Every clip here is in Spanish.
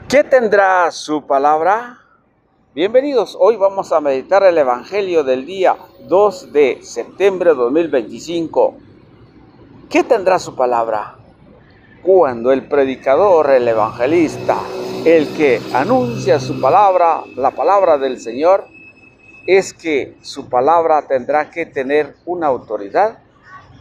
¿Qué tendrá su palabra? Bienvenidos, hoy vamos a meditar el Evangelio del día 2 de septiembre de 2025. ¿Qué tendrá su palabra? Cuando el predicador, el evangelista, el que anuncia su palabra, la palabra del Señor, es que su palabra tendrá que tener una autoridad,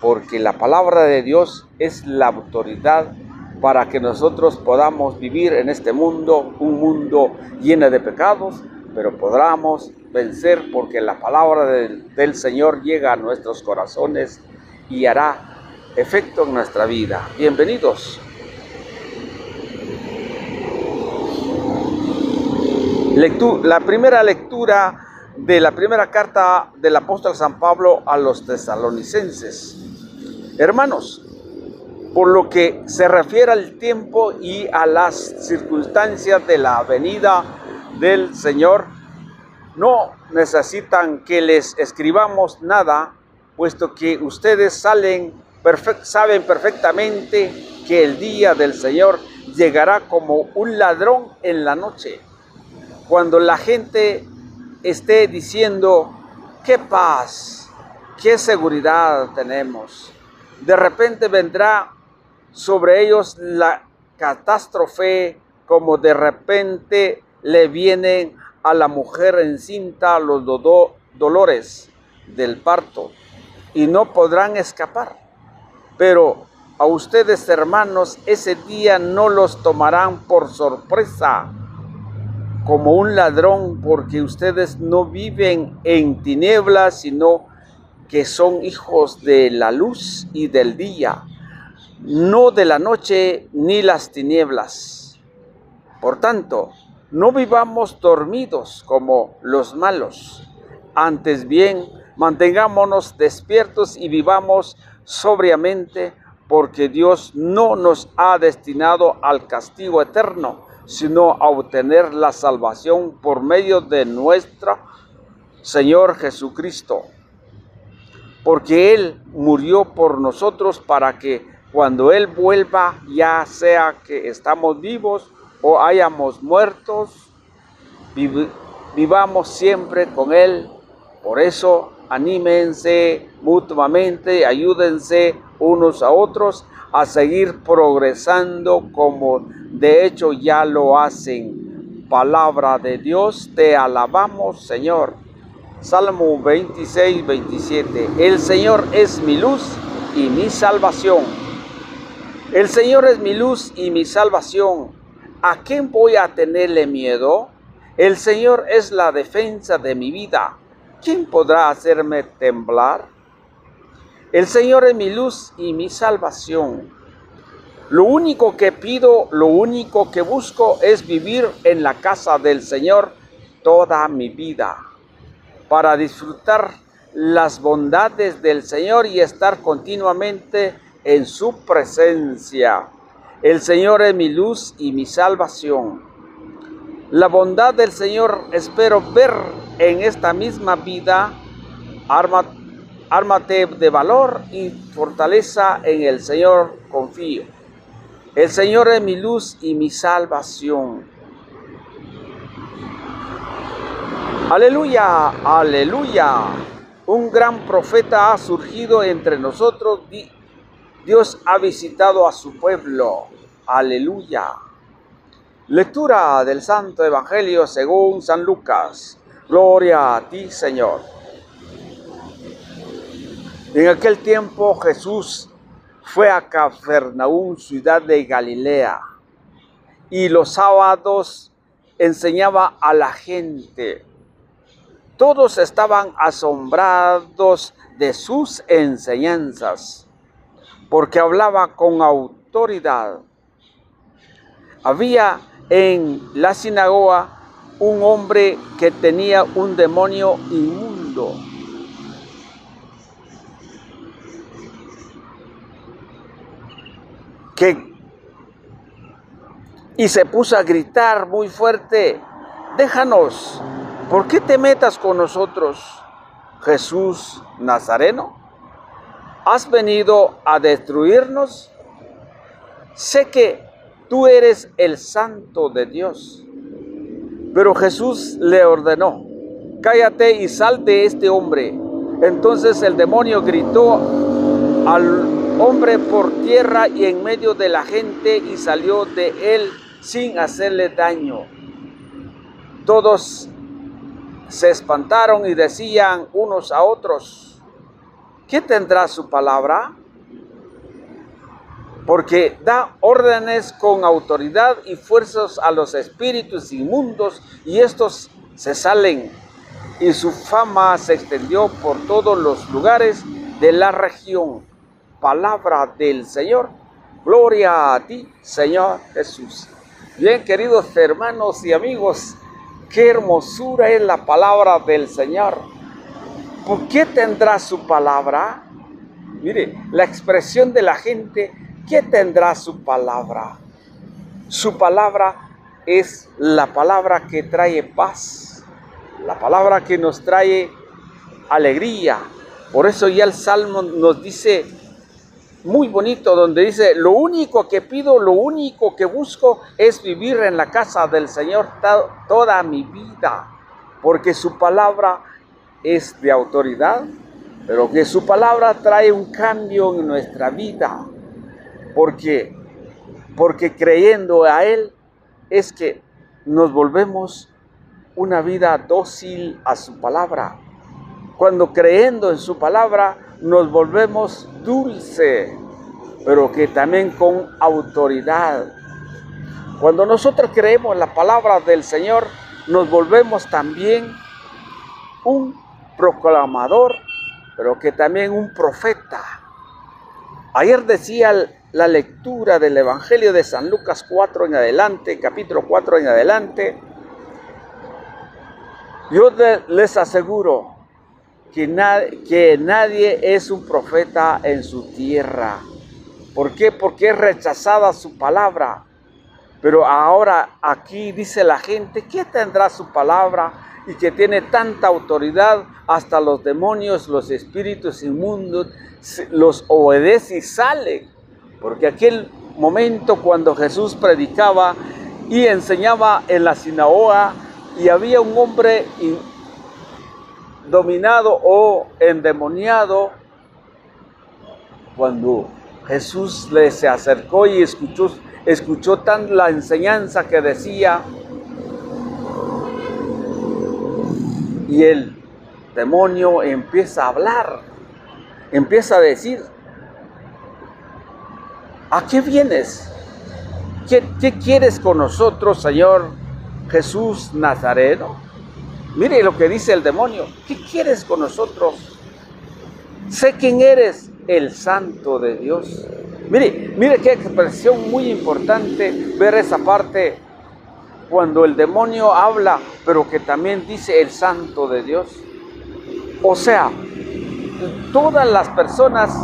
porque la palabra de Dios es la autoridad para que nosotros podamos vivir en este mundo, un mundo lleno de pecados, pero podamos vencer porque la palabra del Señor llega a nuestros corazones y hará efecto en nuestra vida. Bienvenidos. La primera lectura de la primera carta del apóstol San Pablo a los tesalonicenses. Hermanos, por lo que se refiere al tiempo y a las circunstancias de la venida del Señor, no necesitan que les escribamos nada, puesto que ustedes saben perfectamente que el día del Señor llegará como un ladrón en la noche, cuando la gente esté diciendo: qué paz, qué seguridad tenemos. De repente vendrá sobre ellos la catástrofe, como de repente le vienen a la mujer encinta los dolores del parto y no podrán escapar. Pero a ustedes, hermanos, ese día no los tomarán por sorpresa como un ladrón, porque ustedes no viven en tinieblas, sino que son hijos de la luz y del día, no de la noche ni las tinieblas. Por tanto, no vivamos dormidos como los malos, antes bien, mantengámonos despiertos y vivamos sobriamente, porque Dios no nos ha destinado al castigo eterno, sino a obtener la salvación por medio de nuestro Señor Jesucristo. Porque Él murió por nosotros para que cuando Él vuelva, ya sea que estamos vivos o hayamos muertos, vivamos siempre con Él. Por eso, anímense mutuamente, ayúdense unos a otros a seguir progresando como de hecho ya lo hacen. Palabra de Dios, te alabamos, Señor. Salmo 26, 27. El Señor es mi luz y mi salvación. El Señor es mi luz y mi salvación. ¿A quién voy a tenerle miedo? El Señor es la defensa de mi vida. ¿Quién podrá hacerme temblar? El Señor es mi luz y mi salvación. Lo único que pido, lo único que busco es vivir en la casa del Señor toda mi vida, para disfrutar las bondades del Señor y estar continuamente en su presencia. El Señor es mi luz y mi salvación. La bondad del Señor espero ver en esta misma vida. Ármate de valor y fortaleza, en el Señor confío. El Señor es mi luz y mi salvación. Aleluya, aleluya. Un gran profeta ha surgido entre nosotros. Dios ha visitado a su pueblo. Aleluya. Lectura del Santo Evangelio según San Lucas. Gloria a ti, Señor. En aquel tiempo Jesús fue a Cafarnaúm, ciudad de Galilea, y los sábados enseñaba a la gente. Todos estaban asombrados de sus enseñanzas, porque hablaba con autoridad. Había en la sinagoga un hombre que tenía un demonio inmundo. Y se puso a gritar muy fuerte: déjanos, ¿por qué te metas con nosotros, Jesús Nazareno? ¿Has venido a destruirnos? Sé que tú eres el Santo de Dios. Pero Jesús le ordenó, cállate y sal de este hombre. Entonces el demonio gritó al hombre por tierra y en medio de la gente y salió de él sin hacerle daño. Todos se espantaron y decían unos a otros, ¿qué tendrá su palabra? Porque da órdenes con autoridad y fuerzas a los espíritus inmundos y estos se salen. Y su fama se extendió por todos los lugares de la región. Palabra del Señor. Gloria a ti, Señor Jesús. Bien, queridos hermanos y amigos, qué hermosura es la palabra del Señor. ¿Por qué tendrá su palabra? Mire, la expresión de la gente, ¿qué tendrá su palabra? Su palabra es la palabra que trae paz, la palabra que nos trae alegría. Por eso ya el Salmo nos dice, muy bonito, donde dice, lo único que pido, lo único que busco es vivir en la casa del Señor toda mi vida, porque su palabra es de autoridad, pero que su palabra trae un cambio en nuestra vida, porque creyendo a Él es que nos volvemos una vida dócil a su palabra. Cuando creyendo en su palabra nos volvemos dulce, pero que también con autoridad. Cuando nosotros creemos la palabra del Señor, nos volvemos también un proclamador, pero que también un profeta. Ayer decía la lectura del Evangelio de San Lucas 4 en adelante, capítulo 4 en adelante. Yo les aseguro que nadie es un profeta en su tierra. ¿Por qué? Porque es rechazada su palabra. Pero ahora aquí dice la gente, ¿qué tendrá su palabra? Y que tiene tanta autoridad, hasta los demonios, los espíritus inmundos, los obedece y salen. Porque aquel momento cuando Jesús predicaba y enseñaba en la sinagoga, y había un hombre dominado o endemoniado, cuando Jesús se acercó y escuchó tan la enseñanza que decía, y el demonio empieza a hablar, empieza a decir, ¿a qué vienes? ¿Qué quieres con nosotros, Señor Jesús Nazareno? Mire lo que dice el demonio, ¿qué quieres con nosotros? Sé quién eres, el Santo de Dios. Mire qué expresión muy importante ver esa parte cuando el demonio habla, pero que también dice el Santo de Dios. O sea, todas las personas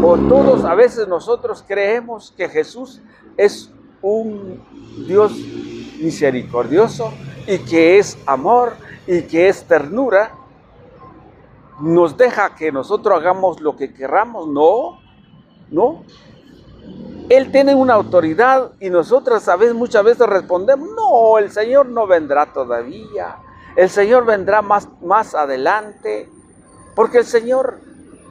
o todos a veces nosotros creemos que Jesús es un Dios misericordioso y que es amor y que es ternura. Nos deja que nosotros hagamos lo que queramos. No. Él tiene una autoridad y nosotros muchas veces respondemos, no, el Señor no vendrá todavía. El Señor vendrá más adelante, porque el Señor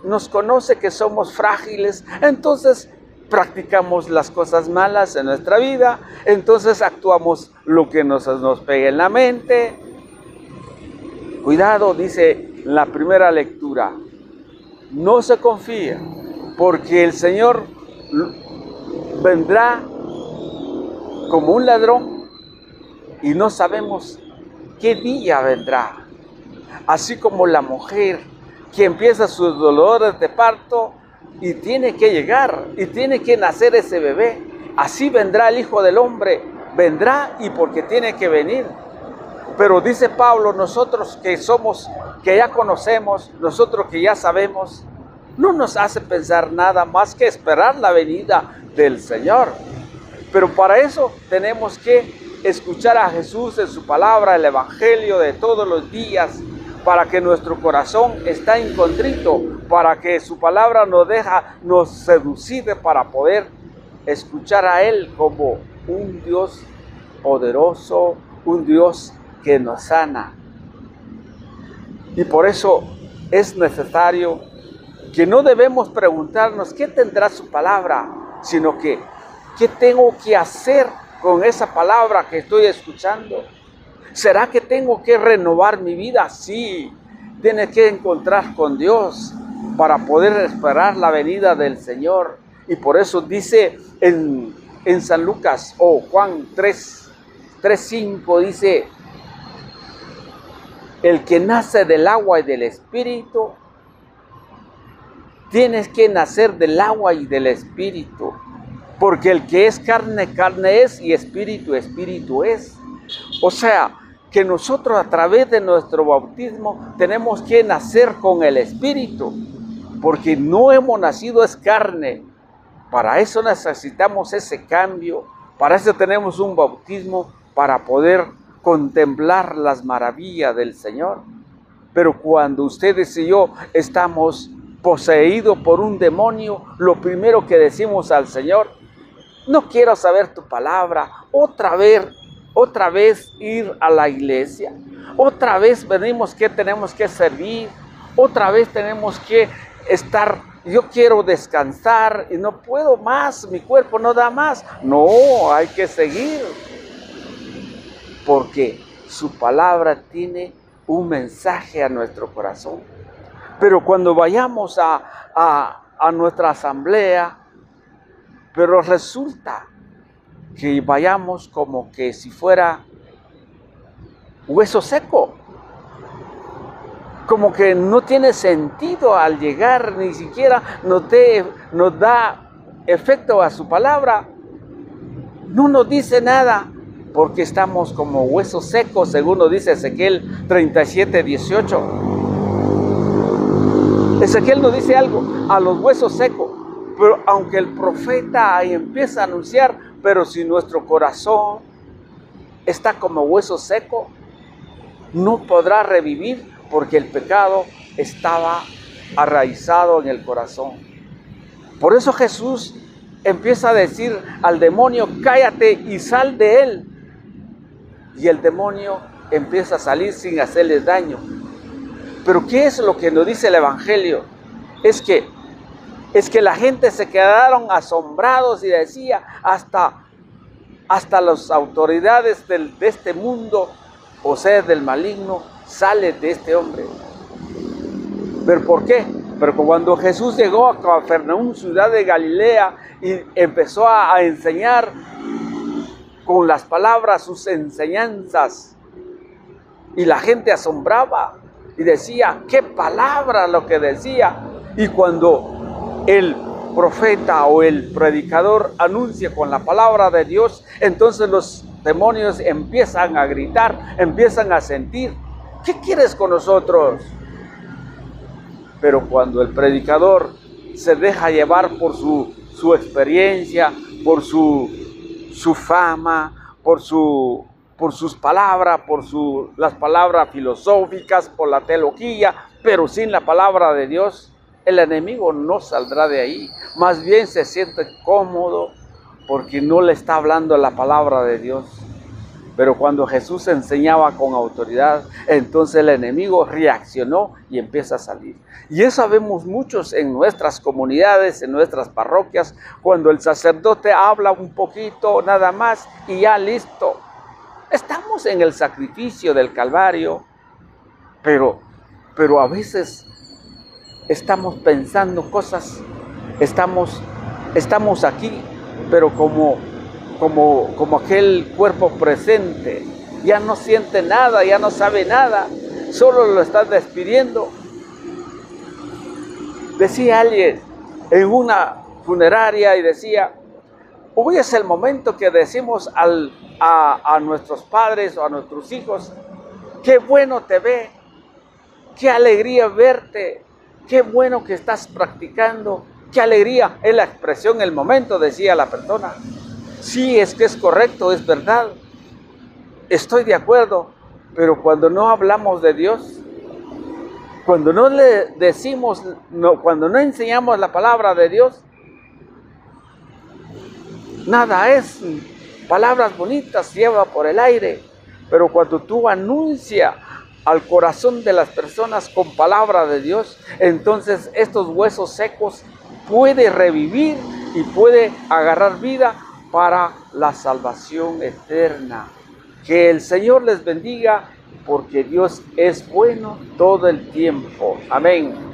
nos conoce que somos frágiles, entonces practicamos las cosas malas en nuestra vida, entonces actuamos lo que nos pegue en la mente. Cuidado, dice la primera lectura, no se confía, porque el Señor vendrá como un ladrón y no sabemos qué día vendrá. Así como la mujer que empieza sus dolores de parto y tiene que llegar y tiene que nacer ese bebé, así vendrá el Hijo del Hombre, vendrá y porque tiene que venir. Pero dice Pablo, nosotros que ya conocemos, nosotros que ya sabemos, no nos hace pensar nada más que esperar la venida del Señor. Pero para eso tenemos que escuchar a Jesús en su palabra, el Evangelio de todos los días, para que nuestro corazón esté contrito, para que su palabra nos seducide para poder escuchar a Él como un Dios poderoso, un Dios que nos sana. Y por eso es necesario que no debemos preguntarnos qué tendrá su palabra, sino que qué tengo que hacer con esa palabra que estoy escuchando. ¿Será que tengo que renovar mi vida? Sí, tiene que encontrar con Dios para poder esperar la venida del Señor. Y por eso dice en San Lucas o Juan 3:5 dice: el que nace del agua y del Espíritu, tienes que nacer del agua y del Espíritu, porque el que es carne, carne es, y espíritu, espíritu es. O sea, que nosotros a través de nuestro bautismo tenemos que nacer con el Espíritu, porque no hemos nacido es carne. Para eso necesitamos ese cambio, para eso tenemos un bautismo, para poder contemplar las maravillas del Señor. Pero cuando ustedes y yo estamos poseídos por un demonio, lo primero que decimos al Señor: no quiero saber tu palabra, otra vez ir a la iglesia, otra vez venimos que tenemos que servir, otra vez tenemos que estar, yo quiero descansar y no puedo más, mi cuerpo no da más. No, hay que seguir, porque su palabra tiene un mensaje a nuestro corazón. Pero cuando vayamos a nuestra asamblea, pero resulta que vayamos como que si fuera hueso seco, como que no tiene sentido al llegar, ni siquiera nos da efecto a su palabra, no nos dice nada, porque estamos como huesos secos, según nos dice Ezequiel 37:18. Ezequiel nos dice algo a los huesos secos, pero aunque el profeta ahí empieza a anunciar, pero si nuestro corazón está como hueso seco, no podrá revivir, porque el pecado estaba arraizado en el corazón. Por eso Jesús empieza a decir al demonio: cállate y sal de él. Y el demonio empieza a salir sin hacerle daño. Pero ¿qué es lo que nos dice el Evangelio? Es que la gente se quedaron asombrados y decía, hasta las autoridades de este mundo, o sea, del maligno, sale de este hombre. ¿Pero por qué? Pero cuando Jesús llegó a Cafarnaúm, ciudad de Galilea, y empezó a enseñar con las palabras sus enseñanzas, y la gente asombraba y decía: qué palabra lo que decía. Y cuando el profeta o el predicador anuncia con la palabra de Dios, entonces los demonios empiezan a gritar, empiezan a sentir: ¿qué quieres con nosotros? Pero cuando el predicador se deja llevar por su experiencia, por su fama, por sus palabras, las palabras filosóficas, por la teología, pero sin la palabra de Dios, el enemigo no saldrá de ahí. Más bien se siente cómodo porque no le está hablando la palabra de Dios. Pero cuando Jesús enseñaba con autoridad, entonces el enemigo reaccionó y empieza a salir. Y eso vemos muchos en nuestras comunidades, en nuestras parroquias, cuando el sacerdote habla un poquito nada más y ya listo. Estamos en el sacrificio del Calvario, pero a veces estamos pensando cosas, estamos aquí, pero como aquel cuerpo presente, ya no siente nada, ya no sabe nada, solo lo está despidiendo. Decía alguien en una funeraria y decía: hoy es el momento que decimos a nuestros padres o a nuestros hijos: qué bueno te ve, qué alegría verte, qué bueno que estás practicando, qué alegría. Es la expresión, el momento, decía la persona. Sí, es que es correcto, es verdad, estoy de acuerdo, pero cuando no hablamos de Dios, cuando no le decimos, cuando no enseñamos la palabra de Dios, nada es. palabras bonitas lleva por el aire, pero cuando tú anuncias al corazón de las personas con palabra de Dios, entonces estos huesos secos puede revivir y puede agarrar vida para la salvación eterna. Que el Señor les bendiga, porque Dios es bueno todo el tiempo. Amén.